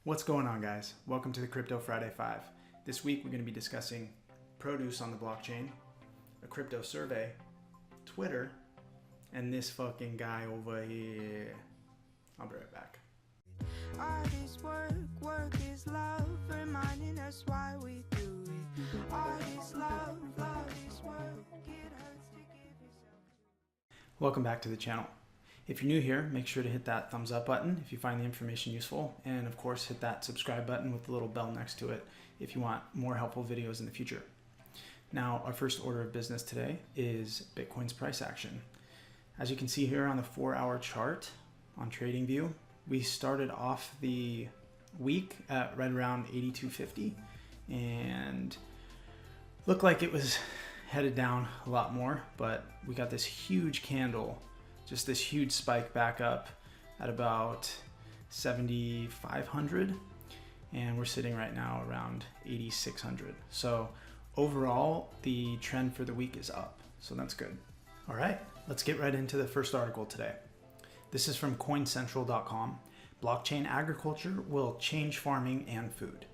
What's going on, guys? Welcome to the Crypto Friday 5. This week we're going to be discussing produce on the blockchain, a crypto survey, Twitter, and this fucking guy over here. I'll be right back. All this work is love, reminding us why we do it. All this love is work, it hurts to give yourself. Welcome back to the channel. If you're new here, make sure to hit that thumbs up button if you find the information useful, and of course hit that subscribe button with the little bell next to it if you want more helpful videos in the future. Now, our first order of business today is Bitcoin's price action. As you can see here on the 4-hour chart on TradingView, we started off the week at right around 82.50 and looked like it was headed down a lot more, but we got this huge candle, just this huge spike back up at about 7,500, and we're sitting right now around 8,600. So overall, the trend for the week is up, so that's good. All right, let's get right into the first article today. This is from coincentral.com. Blockchain agriculture will change farming and food.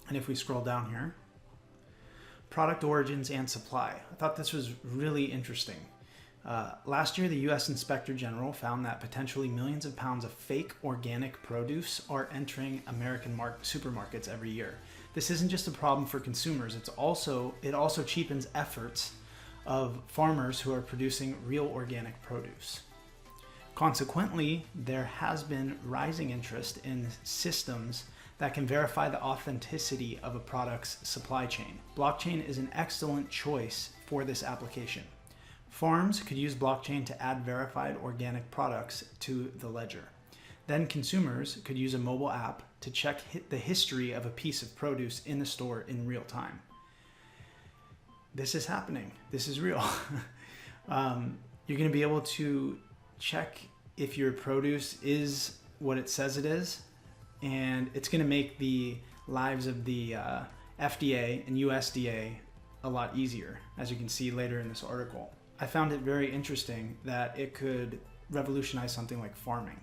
And if we scroll down here, product origins and supply. I thought this was really interesting. Last year, the U.S. Inspector General found that potentially millions of pounds of fake organic produce are entering American supermarkets every year. This isn't just a problem for consumers, it also cheapens efforts of farmers who are producing real organic produce. Consequently, there has been rising interest in systems that can verify the authenticity of a product's supply chain. Blockchain is an excellent choice for this application. Farms could use blockchain to add verified organic products to the ledger. Then consumers could use a mobile app to check the history of a piece of produce in the store in real time. This is happening. This is real. You're going to be able to check if your produce is what it says it is, and it's going to make the lives of the FDA and USDA a lot easier, as you can see later in this article. I found it very interesting that it could revolutionize something like farming.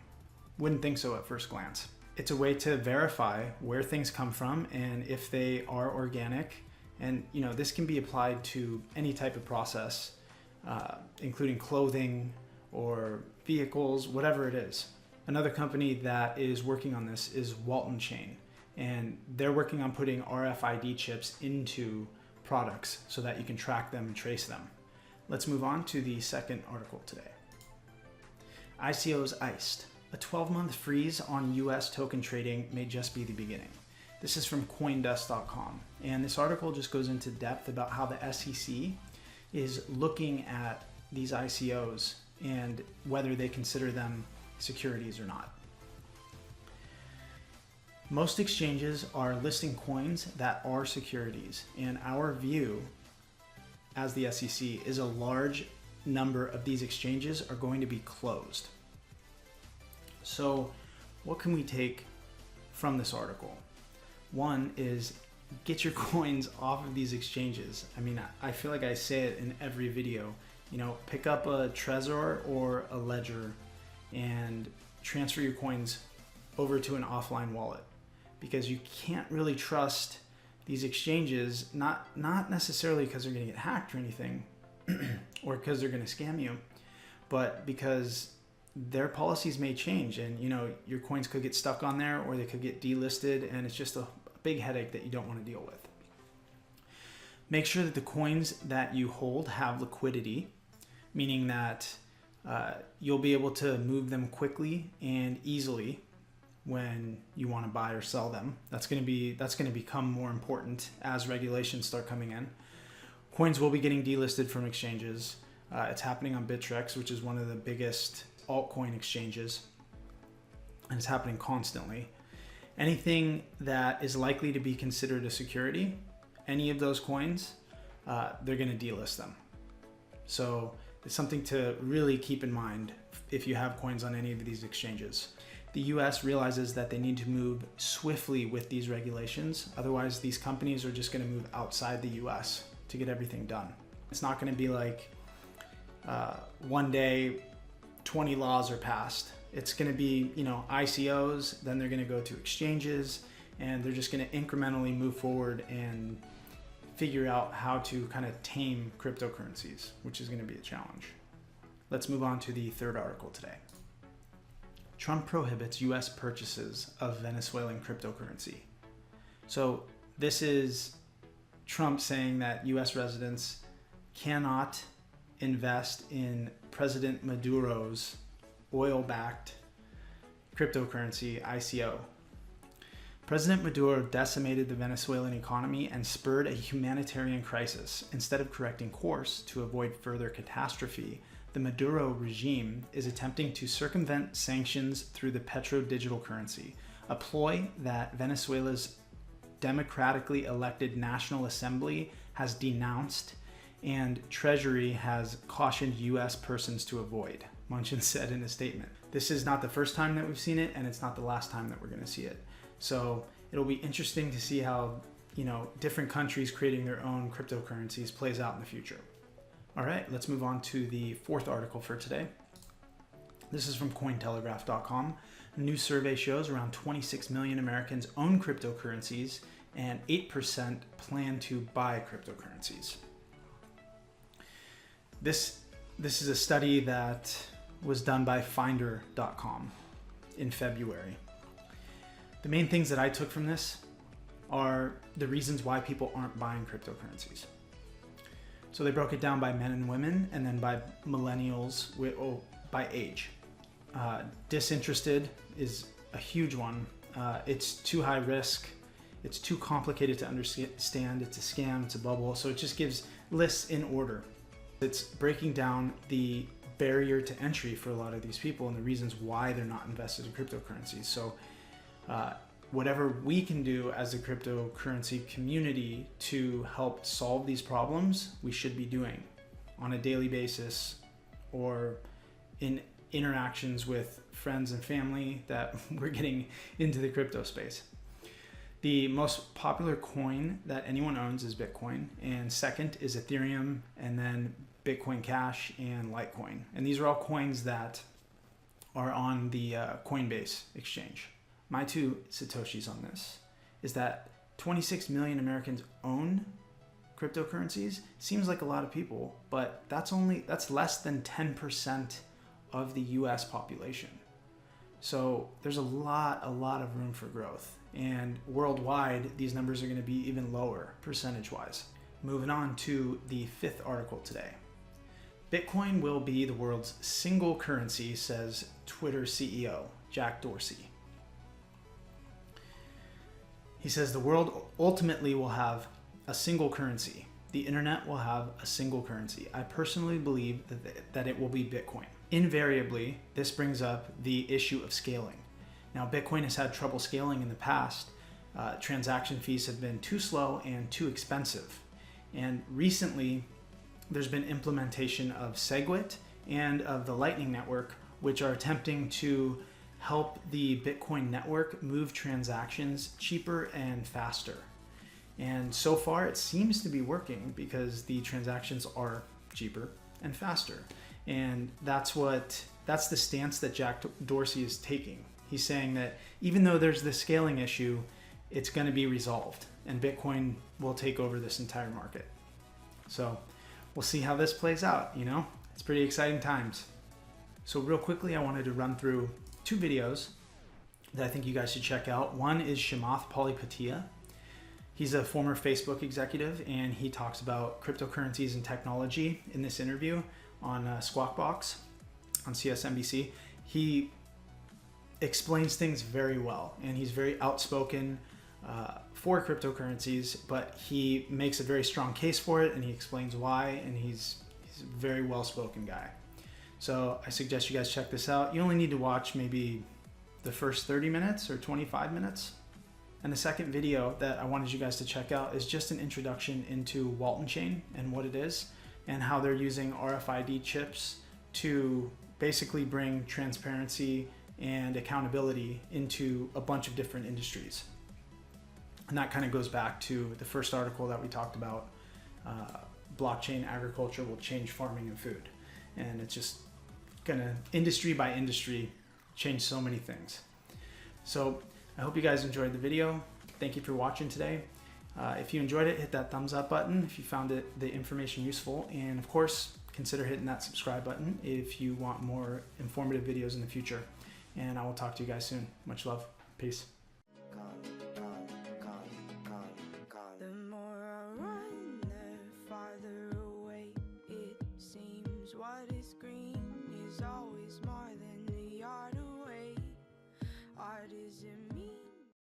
Wouldn't think so at first glance. It's a way to verify where things come from and if they are organic. And this can be applied to any type of process, including clothing or vehicles, whatever it is. Another company that is working on this is Walton Chain, and they're working on putting RFID chips into products so that you can track them and trace them. Let's move on to the second article today. ICO's iced. A 12-month freeze on US token trading may just be the beginning. This is from Coinbase.com, and this article just goes into depth about how the SEC is looking at these ICOs and whether they consider them securities or not. Most exchanges are listing coins that are securities, and our view as the SEC is a large number of these exchanges are going to be closed. So what can we take from this article? One is get your coins off of these exchanges. I mean, I feel like I say it in every video, pick up a Trezor or a Ledger and transfer your coins over to an offline wallet, because you can't really trust these exchanges, not necessarily because they're going to get hacked or anything or because they're going to scam you, but because their policies may change and your coins could get stuck on there or they could get delisted, and it's just a big headache that you don't want to deal with. Make sure that the coins that you hold have liquidity, meaning that you'll be able to move them quickly and easily when you want to buy or sell them. That's going to become more important as regulations start coming in. Coins will be getting delisted from exchanges. It's happening on Bittrex, which is one of the biggest altcoin exchanges, and it's happening constantly. Anything that is likely to be considered a security, any of those coins, they're going to delist them. So it's something to really keep in mind if you have coins on any of these exchanges. The US realizes that they need to move swiftly with these regulations. Otherwise, these companies are just going to move outside the US to get everything done. It's not going to be like one day 20 laws are passed It's going to be, ICOs, then they're going to go to exchanges, and they're just going to incrementally move forward and figure out how to kind of tame cryptocurrencies, which is going to be a challenge. Let's move on to the third article today. Trump prohibits U.S. purchases of Venezuelan cryptocurrency. So this is Trump saying that U.S. residents cannot invest in President Maduro's oil-backed cryptocurrency, ICO. President Maduro decimated the Venezuelan economy and spurred a humanitarian crisis. Instead of correcting course to avoid further catastrophe, the Maduro regime is attempting to circumvent sanctions through the petro-digital currency, a ploy that Venezuela's democratically elected National Assembly has denounced and Treasury has cautioned U.S. persons to avoid, Munchin said in a statement. This is not the first time that we've seen it, and it's not the last time that we're going to see it. So it'll be interesting to see how, different countries creating their own cryptocurrencies plays out in the future. All right, let's move on to the fourth article for today. This is from Cointelegraph.com. A new survey shows around 26 million Americans own cryptocurrencies and 8% plan to buy cryptocurrencies. This is a study that was done by Finder.com in February. The main things that I took from this are the reasons why people aren't buying cryptocurrencies. So they broke it down by men and women, and then by millennials by age. Disinterested is a huge one. It's too high risk. It's too complicated to understand. It's a scam. It's a bubble. So it just gives lists in order. It's breaking down the barrier to entry for a lot of these people and the reasons why they're not invested in cryptocurrencies. So whatever we can do as a cryptocurrency community to help solve these problems, we should be doing on a daily basis or in interactions with friends and family that we're getting into the crypto space. The most popular coin that anyone owns is Bitcoin, and second is Ethereum, and then Bitcoin Cash and Litecoin. And these are all coins that are on the Coinbase exchange. My two Satoshis on this is that 26 million Americans own cryptocurrencies. Seems like a lot of people, but that's less than 10% of the US population. So there's a lot of room for growth. And worldwide, these numbers are going to be even lower percentage-wise. Moving on to the fifth article today. Bitcoin will be the world's single currency, says Twitter CEO Jack Dorsey. He says the world ultimately will have a single currency. The internet will have a single currency. I personally believe that it will be Bitcoin. Invariably, this brings up the issue of scaling. Now, Bitcoin has had trouble scaling in the past. Transaction fees have been too slow and too expensive. And recently, there's been implementation of SegWit and of the Lightning Network, which are attempting to help the Bitcoin network move transactions cheaper and faster. And so far, it seems to be working because the transactions are cheaper and faster. And that's the stance that Jack Dorsey is taking. He's saying that even though there's this scaling issue, it's going to be resolved and Bitcoin will take over this entire market. So we'll see how this plays out, It's pretty exciting times. So real quickly, I wanted to run through two videos that I think you guys should check out. One is Shamath Palihapitiya. He's a former Facebook executive, and he talks about cryptocurrencies and technology in this interview on Squawk Box on CSNBC. He explains things very well, and he's very outspoken for cryptocurrencies, but he makes a very strong case for it, and he explains why, and he's a very well-spoken guy. So I suggest you guys check this out. You only need to watch maybe the first 30 minutes or 25 minutes. And the second video that I wanted you guys to check out is just an introduction into Walton Chain and what it is and how they're using RFID chips to basically bring transparency and accountability into a bunch of different industries. And that kind of goes back to the first article that we talked about, blockchain agriculture will change farming and food. And it's just gonna, industry by industry, changed so many things. So I hope you guys enjoyed the video. Thank you for watching today. If you enjoyed it, hit that thumbs up button if you found the information useful. And of course, consider hitting that subscribe button if you want more informative videos in the future. And I will talk to you guys soon. Much love. Peace.